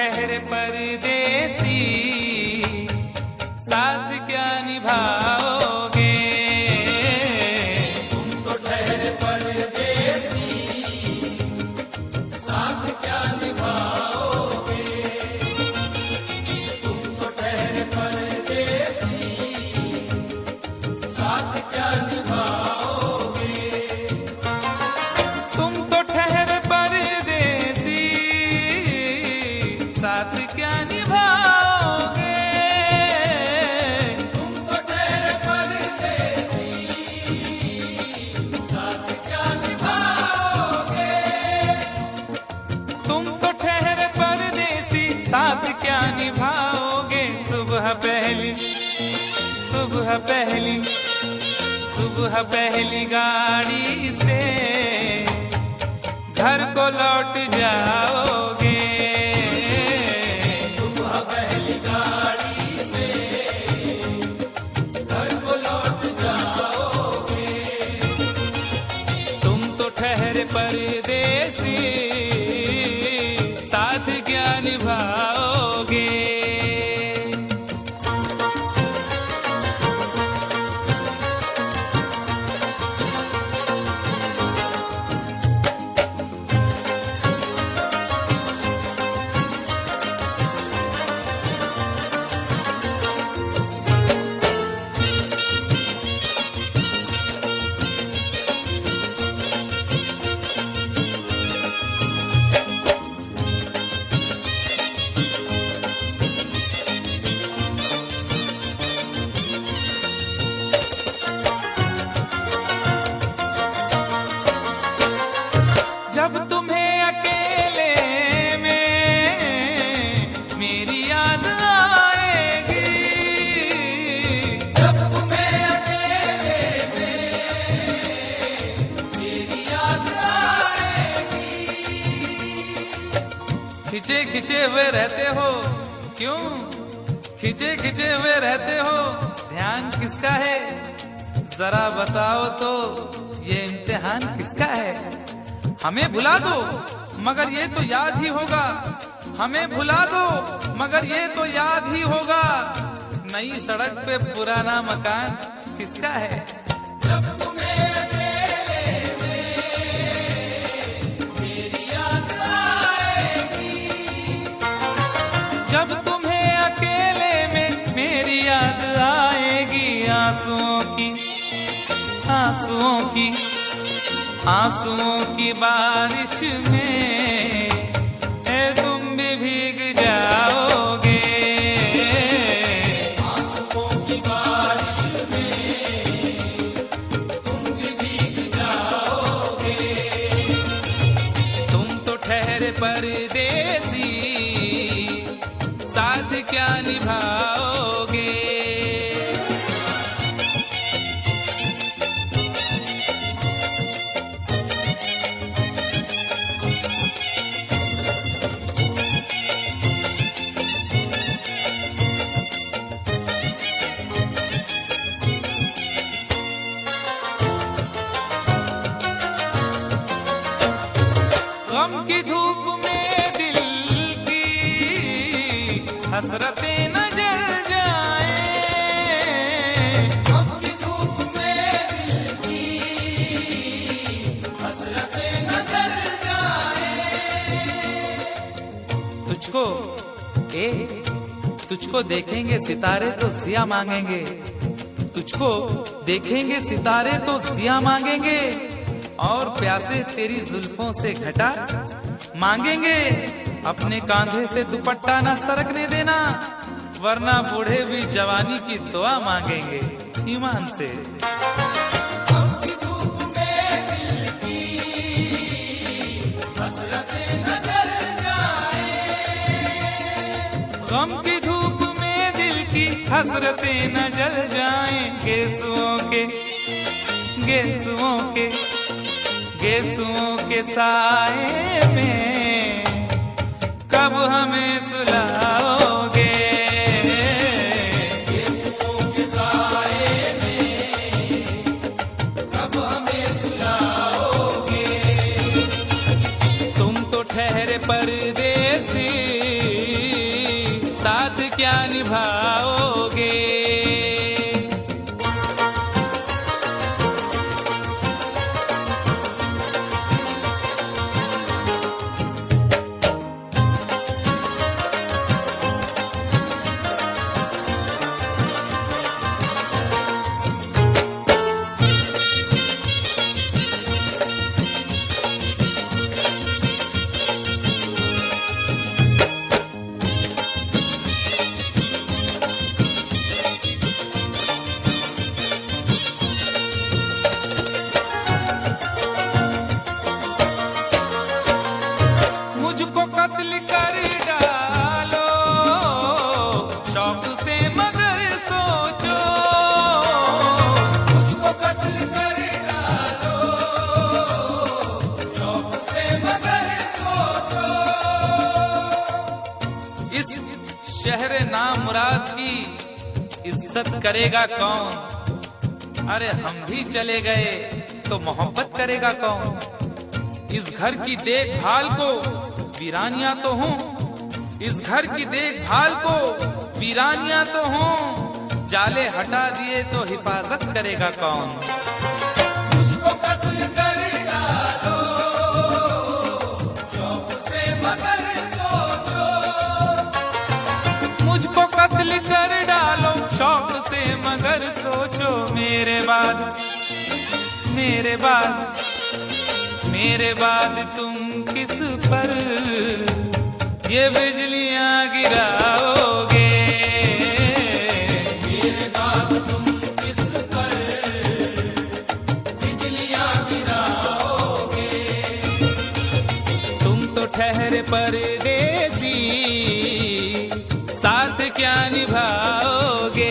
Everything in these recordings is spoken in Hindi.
ठहरे परदेसी, साथ क्या निभाओगे। तुम तो ठहरे परदेसी, साथ क्या निभाओगे। तुम तो ठहरे परदेसी, साथ क्या निभाओगे। तुम तो ठहरे परदेसी, साथ क्या निभाओगे। तुम तो ठहरे परदेसी, साथ क्या निभाओगे। तुम तो ठहरे परदेसी, साथ क्या निभाओगे। सुबह पहली सुबह पहली गाड़ी से घर को लौट जाओगे। सुबह पहली गाड़ी से घर को लौट जाओगे। तुम तो ठहरे परदेसी, साथ क्या निभाओगे। जब तुम्हें अकेले में मेरी याद आएगी। जब तुम्हें अकेले में मेरी याद आएगी। खिंचे खिंचे हुए रहते हो क्यों, खिंचे खिंचे हुए रहते हो, ध्यान किसका है जरा बताओ तो। ये इम्तिहान किसका है। हमें भुला दो मगर ये तो याद ही होगा। हमें भुला दो मगर ये तो याद ही होगा। नई सड़क पे पुराना मकान किसका है। जब तुम्हें अकेले में मेरी याद आएगी। जब तुम्हें अकेले में मेरी याद आएगी। आंसुओं की बारिश में तुम भी भीग जाओगे। आंसुओं की बारिश में तुम भी भीग जाओगे। तुम तो ठहरे परदेसी, साथ क्या निभाओगे। गम की धूप में दिल की हसरतें न जल जाएं। गम की धूप में दिल की हसरतें न जल जाएं। तुझको देखेंगे सितारे तो जिया मांगेंगे। तुझको देखेंगे सितारे तो जिया मांगेंगे। और प्यासे तेरी जुल्फों से घटा मांगेंगे। अपने कांधे से दुपट्टा न सरकने देना, वरना बूढ़े भी जवानी की दुआ मांगेंगे ईमान से। गम की धूप में दिल की हसरतें न जल जाएं। गम की धूप में दिल की हसरतें न जल जाएं। गेसुओं के साए में कब हमें सुलाओगे। गेसुओं के साए में कब हमें सुलाओगे। तुम तो ठहरे परदेसी, इज्जत करेगा कौन? अरे हम भी चले गए तो मोहब्बत करेगा कौन? इस घर की देखभाल को वीरानियां तो हूँ, इस घर की देखभाल को वीरानियां तो हूँ, जाले हटा दिए तो हिफाजत करेगा कौन? मुझको कत्ल कर डालो शौक से मगर सोचो, मुझको कत्ल कर डालो शौक से मगर सोचो, मेरे बाद मेरे बाद मेरे बाद तुम किस पर ये बिजलियां गिराओगे? मेरे बाद तुम किस पर बिजलियां गिराओगे? तुम तो ठहरे परदेसी, साथ क्या निभाओगे?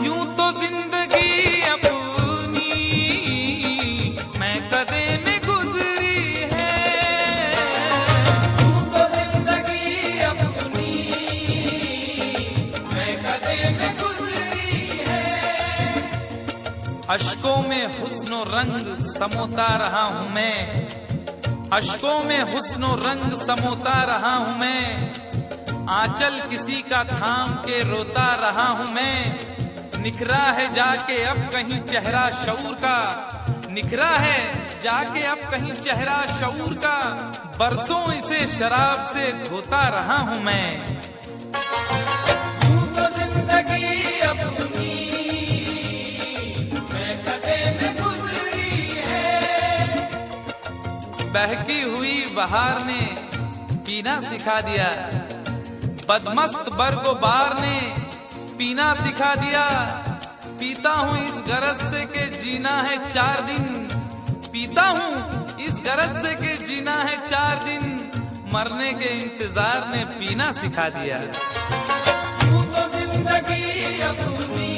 यूं तो जिंदगी अपनी मैं कदे में गुजरी है, तू तो जिंदगी अपनी मैं कदे में गुजरी है। अश्कों में हुस्नो रंग समोता रहा हूं मैं, अश्कों में हुस्नो रंग समोता रहा हूं मैं, आंचल किसी का थाम के रोता रहा हूं मैं। निखरा है जाके अब कहीं चेहरा शऊर का, निखरा है जाके अब कहीं चेहरा शऊर का, बरसों इसे शराब से धोता रहा हूं मैं। तू तो जिंदगी अपनी मैं कदे में गुजरी है। बहकी हुई बहार ने पीना सिखा दिया, बदमस्त बरगो बार ने पीना सिखा दिया। पीता हूँ इस गरज से के जीना है 4 दिन, पीता हूँ इस गरज से के जीना है 4 दिन, मरने के इंतजार ने पीना सिखा दिया। तू तो जिंदगी अपनी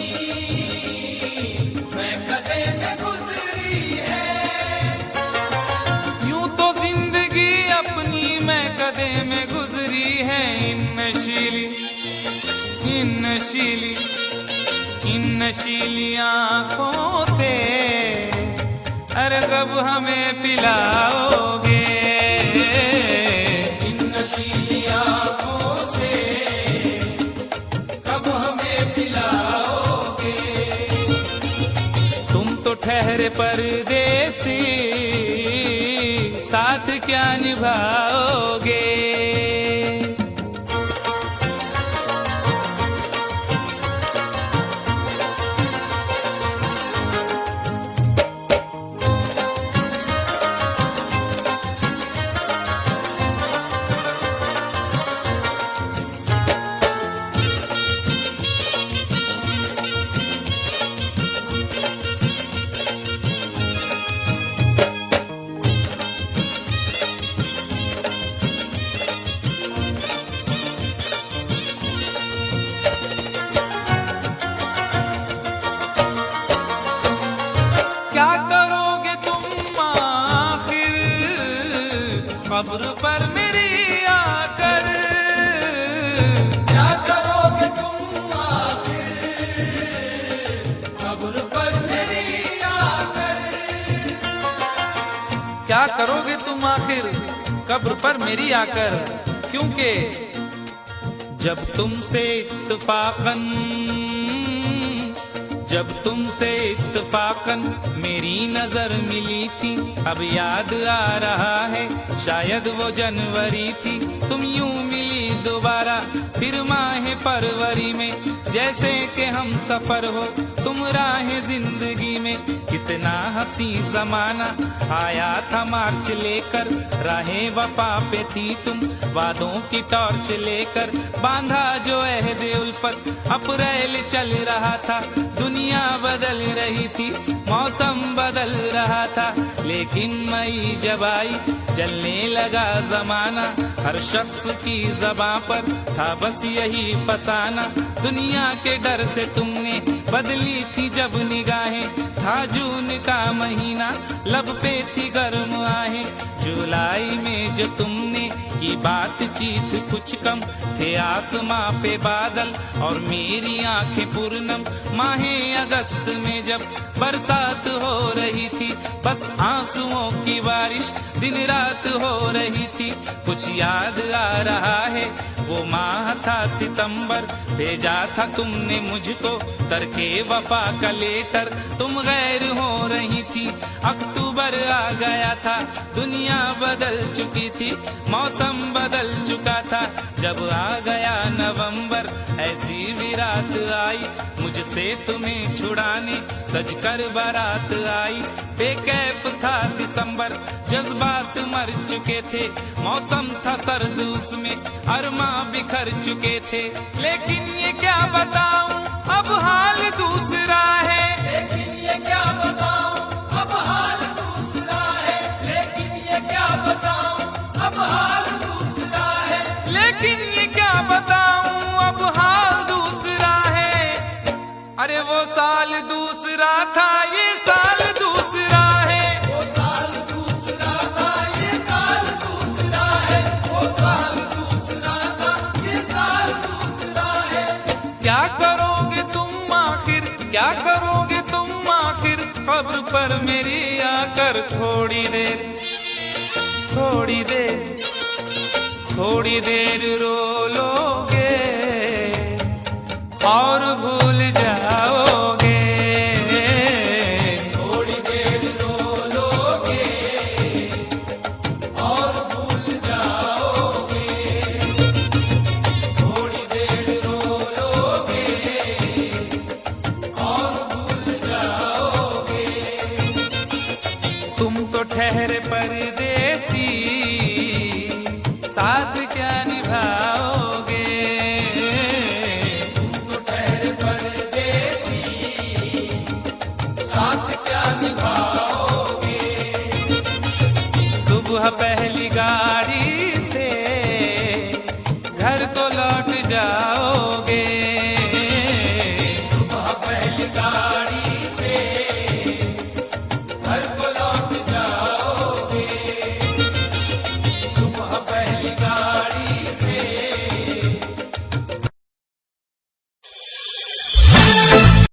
मैं कदे में गुजरी है। यूं तो जिंदगी अपनी मैं कदे में गुजरी है। इन नशीली आंखों से अरे कब हमें पिलाओगे? इन नशीली आंखों से कब हमें पिलाओगे? तुम तो ठहरे परदेसी, साथ क्या निभाओगे? क्या करोगे तुम आखिर कब्र पर मेरी आकर? क्या करोगे तुम आखिर कब्र पर मेरी आकर? क्या करोगे तुम आखिर कब्र पर मेरी आकर? क्योंकि जब तुमसे इत्तफाकन मेरी नजर मिली थी, अब याद आ रहा है शायद वो जनवरी थी। तुम यूं मिली दोबारा फिर माह फरवरी में, जैसे कि हम सफर हो तुम राह जिंदगी में। कितना हंसी जमाना आया था मार्च लेकर, राहें वफा पे थी तुम वादों की टॉर्च लेकर। बांधा जो अहद उल्फत अप्रैल चल रहा था, दुनिया बदल रही थी, मौसम बदल रहा था, लेकिन मई जब आई जलने लगा जमाना, हर शख्स की ज़बां पर था बस यही फसाना। दुनिया के डर से तुमने बदली थी जब निगाहें, था जून का महीना लब पे थी गर्म आहें। जुलाई में जो तुमने की बातचीत कुछ कम, थे आसमां पे बादल और मेरी आंखें पूर्णम। माहे अगस्त में जब बरसात हो रही थी, बस आंसुओं की बारिश दिन रात हो रही थी। कुछ याद आ रहा है वो माह था सितंबर, भेजा था तुमने मुझको तरके वफा का लेटर। तुम गैर हो रही थी, अक्टूबर आ गया था, दुनिया बदल चुकी थी, मौसम बदल चुका था। जब आ गया नवंबर, ऐसी भी रात आई मुझसे तुम्हें छुड़ाने, सजकर बारात आई। बेकैफ था दिसंबर, जज्बात मर चुके थे, मौसम था सर्द उसमें अरमा बिखर चुके थे। लेकिन ये क्या बताऊं अब हाल दूसरा है, लेकिन ये क्या बताऊं अब हाल दूसरा है, लेकिन ये क्या बताऊं अब हाल दूसरा है, लेकिन ये क्या बताऊं अब हाल दूसरा है। अरे वो साल दूसरा था, ये साल दूसरा है, वो साल दूसरा था, ये साल दूसरा है, वो साल दूसरा था, ये साल दूसरा है। क्या करोगे तुम आखिर, क्या करोगे तुम आखिर, खबर पर मेरी आकर थोड़ी देर, थोड़ी देर, थोड़ी देर रो लोगे और भूल जाओगे। थोड़ी देर रो लोगे और भूल जाओगे, थोड़ी देर रो लोगे और भूल जाओगे। तुम तो ठहरे परदेसी, साथ